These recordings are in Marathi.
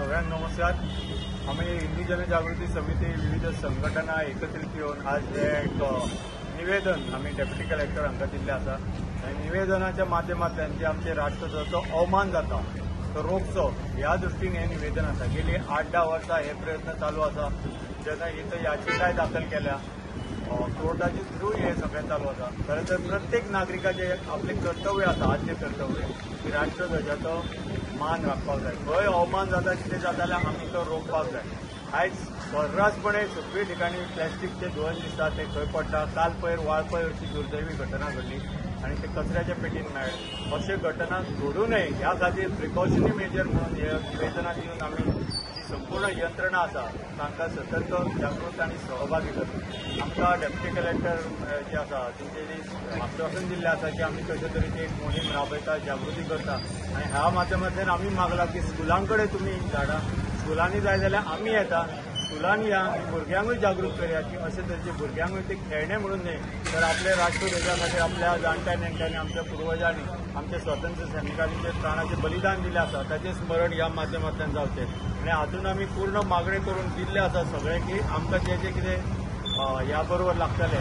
सगळ्यांना नमस्कार। आम्ही हिंदू जनजागृती समिती विविध संघटना एकत्रित येऊन आज एक निवेदन आम्ही डेप्युटी कलेक्टर हांका दिल्ले आसा। आणि निवेदनाच्या माध्यमांतल्यान जे आमचे राष्ट्रध्वजाचो अवमान जाता तो रोखचो ह्या दृष्टीन हे निवेदन आसा। गेली 8-10 वर्सां हे प्रयत्न चालू आसा। जनहित याचिकाय दाखल केल्या, कोर्टाचे थ्रू हे सगळें चालू आसा। खरें तर प्रत्येक नागरिकाचे आपले कर्तव्य आसा, आद्य कर्तव्य की राष्ट्रध्वजाचो मान राखपाक जाय। खंय अवमान जाता कितें जाता जाल्यार आमी तो रोखपाक जाय। आयज सर्रासपणे सगळे ठिकाणी प्लॅस्टिकचे ध्वज दिसता ते खंय पडटा। काल पयर वाळपय अशी दुर्दैवी घटना घडली आणि ते कचऱ्याच्या पेटीन मेळ्ळे। अशे घटना घडू नये ह्या खातीर प्रिकॉशनरी मेजर म्हणून हे निवेदनात येवन आमी जी संपूर्ण यंत्रणा आसा तांकां सतर्क, जागृत आनी सहभागी करता। आमकां डेप्युटी कलेक्टर जे आसा तेंचे आश्वासन दिल्लें आसा की आमी कशे तरेची एक मोहीम राबयता, जागृती करता। आनी ह्या माध्यमांतल्यान आमी मागला की स्कुलां कडेन तुमी धाडा, स्कुलांनी जाय जाल्यार आमी येता, स्कुलांनी या आनी भुरग्यांकूय जागृत करया की अशे तरेचे भुरग्यांकूय ते खेळणे म्हणून न्हय तर आपल्या राष्ट्रध्वजा खातीर आपल्या जाणट्या नेणट्यांनी आमच्या पुर्वजांनी आमच्या स्वातंत्र्य सैनिकांनी जे प्राणाचे बलिदान दिले आसा ताचे स्मरण ह्या माध्यमांतल्यान जावचें। आनी हातून आमी पूर्ण मागणी करून दिल्ले आसा सगळे की आमकां जे जे कितें ह्या बरोबर लागतले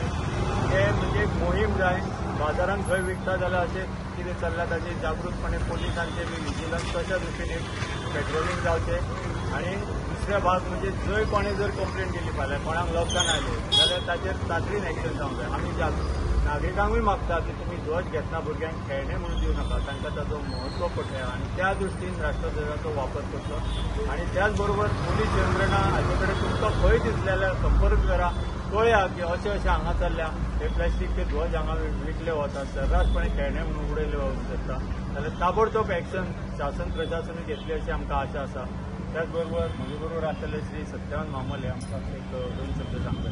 ते म्हणजे एक मोहीम जाय। बाजारांत खंय विकता जाल्यार अशें कितें चल्ला ताचेर जागृतपणे पोलिसांचे बी विजिलन्स तशा दृश्टीन पेट्रोलिंग जावचें। आनी दुसरे भाग म्हणजे जंय कोणें जर कंप्लेंट केली फाल्यां कोणाक लक्षात आयलें जाल्यार ताचेर तातडीन एक्शन जावंक जाय। आमी नागरिकांकूय मागता की तुमी ध्वज घेतना भुरग्यांक खेळणे म्हणून दिवं नाका, तांकां ताचो म्हत्व कळटा आनी त्या दृश्टीन राष्ट्रध्वजाचो वापर करचो। आनी त्याच बरोबर पोलीस यंत्रणा हाचे कडेन तुमकां खंय दिसले जाल्यार संपर्क करा, कळया की अशें अशें हांगा चल्ल्या हे प्लॅस्टिकचे ध्वज हांगा विकले वतात, सर्रासपणे खेळणे म्हणून उडयले वचूंक शकता जाल्यार ताबडतोब एक्शन शासन प्रशासन घेतली अशी आमकां आशा आसा। त्याच बरोबर म्हजे बरोबर आसलेले श्री सत्यवान मामले आमकां एक 2 शब्द सांगले।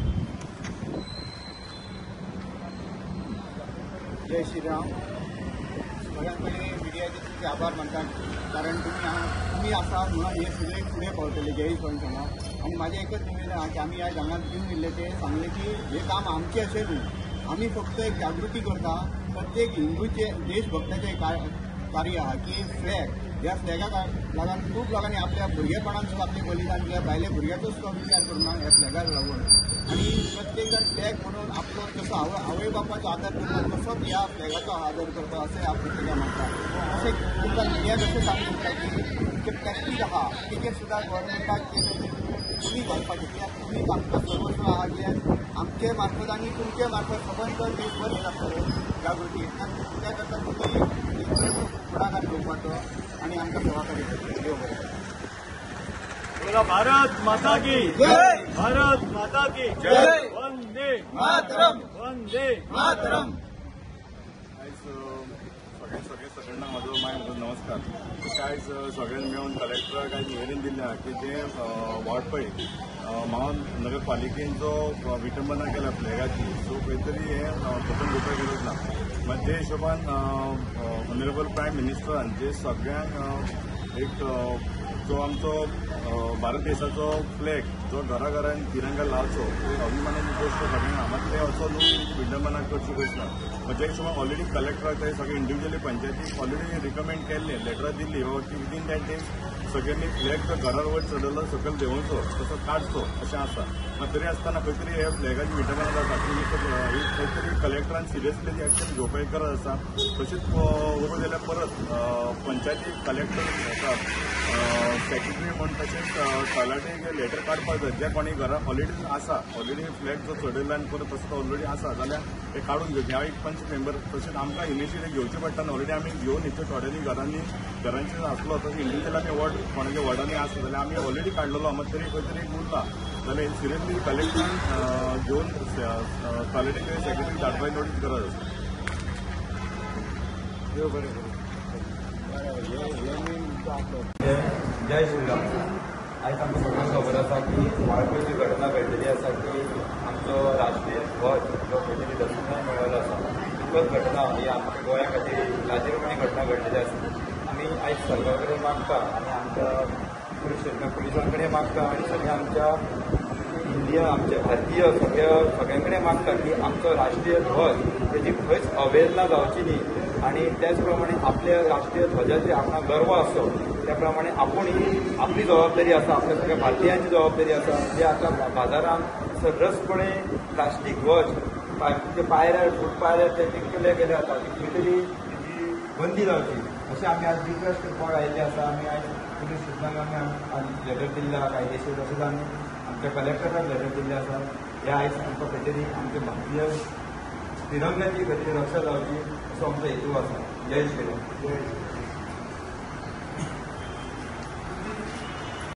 जय श्रीराम। सगळ्यात पयलीं मिडियाचे तुमचे आभार मानतात, कारण तुम्ही आसा म्हणून हे सगळे फुडें पावतले जय समोर। आणि माझे एकच निवेदन आहे की आम्ही आज हांगा घेऊन दिल्ले ते सांगले की हे काम आमचे अशें न्हय, आमी फक्त एक जागृती करता। प्रत्येक हिंदूचे देशभक्ताचे कार्य आहा की फ्लॅग, ह्या फ्लॅगाक लागून खूब लोकांनी आपल्या भुरगेपणान सुद्दां आपले बलिदान दिलें, भायल्या भुरग्याचो सुद्दां विचार करूना ह्या फ्लॅगाक लागून। आणि प्रत्येक जण फ्लॅग म्हणून आपलो जसो आवय बापाचो आदर करता तसोच ह्या फ्लॅगाचो आदर करता अशें हांव प्रत्येकाक म्हणटा। अशें तुमकां मिडियाक अशें सांगूंक जाय की जे प्लॅस्टीक आहा तेचेर सुद्दां गव्हर्मेंटाक तुमी घालपाचें, कित्याक तुमी आमकां सर्वस्व आहा कित्याक आमचे मार्फत आनी तुमचे मार्फत सबंद देशभर हे जातले जागृती। त्या करता तुमी फुडाकार घेवपाचो आणि आमकां सहकार्य करतले। देव बरें करूं। भारत माता की जय, भारत माता की जय, वंदे मातरम, वंदे मातरम। सगळे सगळ्यांना माझो नमस्कार। आयज सगळ्यांनी मेळून कलेक्टराक आयज निवेदन दिल्लें की जे वाडपय महानगरपालिकेन जो विटंबना केल्या फ्लॅगाची सो खंय तरी हे खतम घेवपाक गरज ना। मात ते हिशोबान ऑनरेबल प्रायम मिनिस्टरान जे सगळ्यांक एक जो आमचो भारत देशाचो फ्लॅग जो घराघरांनी तिरंगा लावचो अभिमानाची गोष्ट सगळ्यांक मात ते असो न्हू विडंबना करची गोष्ट ना। म्हणजे हिशोबान ऑलरेडी कलेक्टराक ते सगळे इंडिव्हिज्युअली पंचायतीक ऑलरेडी रिकमेंड केल्ले, लेटरां दिल्ली की विदीन दॅट डेज सगळ्यांनी फ्लॅग जो घरार वयर चडयलो सकयल देंवचो तसो काडचो अशें आसा। मात तरी आसतना खंय तरी हे फ्लॅगाची विटंबना जाता ती खंय तरी कलेक्टरान सिरियसली एक्शन घेवपाची गरज आसा। तशेंच उबो जाल्यार परत पंचायतीक कलेक्टर सेक्रेटरी म्हणून तशेंच तलाटे लेटर काडपाक जाय जे कोणी घरा ऑलरेडी आसा, ऑलरेडी फ्लॅग जो चडयला आनी परत तसो ऑलरेडी आसा जाल्यार ते काडून घेवचे। हांव एक पंच मेंबर तशेंच आमकां इनिशिएटीव घेवचे पडटा। ऑलरेडी आमी घेवन येतो थोड्यांनी घरांचे आसलो तसो इंडिव्हिज्युअल आमी वॉर्ड कोणाच्या वॉर्डांनी आसा जाल्यार आमी ऑलरेडी काडलेलो, मात तरी खंय तरी उरला जाल्यार सिरियसली कलेक्टरान घेवन तलाटेचे सेक्रेटरी धाडपाची नोटीस गरज आसा। देव बरें करूं। जय श्रीराम। आयज आमकां सगळ्यांक खबर आसा की वाळपयची घटना घडलेली आसा की आमचो राष्ट्रीय ध्वज जो खंय तरी दसण्यान मेळिल्लो आसा। दुखद घटना ही आमच्या गोंया खातीर लाजीरवाणी घटना घडलेली आसा। आमी आयज सरकारा कडेन मागता आनी आमच्या पुलिसां कडेन मागता आनी सगळ्या आमच्या इंडिया आमचे भारतीय सगळ्यां कडेन मागता की आमचो राष्ट्रीय ध्वज तेजी खंयच अवहेलना जावची न्ही। आणि त्याचप्रमाणे आपल्या राष्ट्रीय ध्वजाचे आपणा गर्व असो त्या प्रमाणे आपुणूय आपली जबाबदारी आसा, आपल्या सगळ्या भारतीयांची जबाबदारी आसा जे आता बाजारांत सर्रसपणे प्लास्टीक ध्वज जे पायऱ्यार फुटपायऱ्यार ते विकले गेले आसा खंय तरी तेजी बंदी जावची अशें आमी आज रिक्वेस्ट करपाक आयिल्ले आसा. आमी आयज पुलीस स्टेशनाक आमी लेटर दिल्ले आसा कायदेशीर तशेंच आमी आमच्या कलेक्टराक लेटर दिल्ले आसा. हे आयज आमकां खंय तरी आमच्या भारतीय तिरंगाची खंय तरी रक्षा जावची असो आमचो हेतू आसा. जय श्रीराम.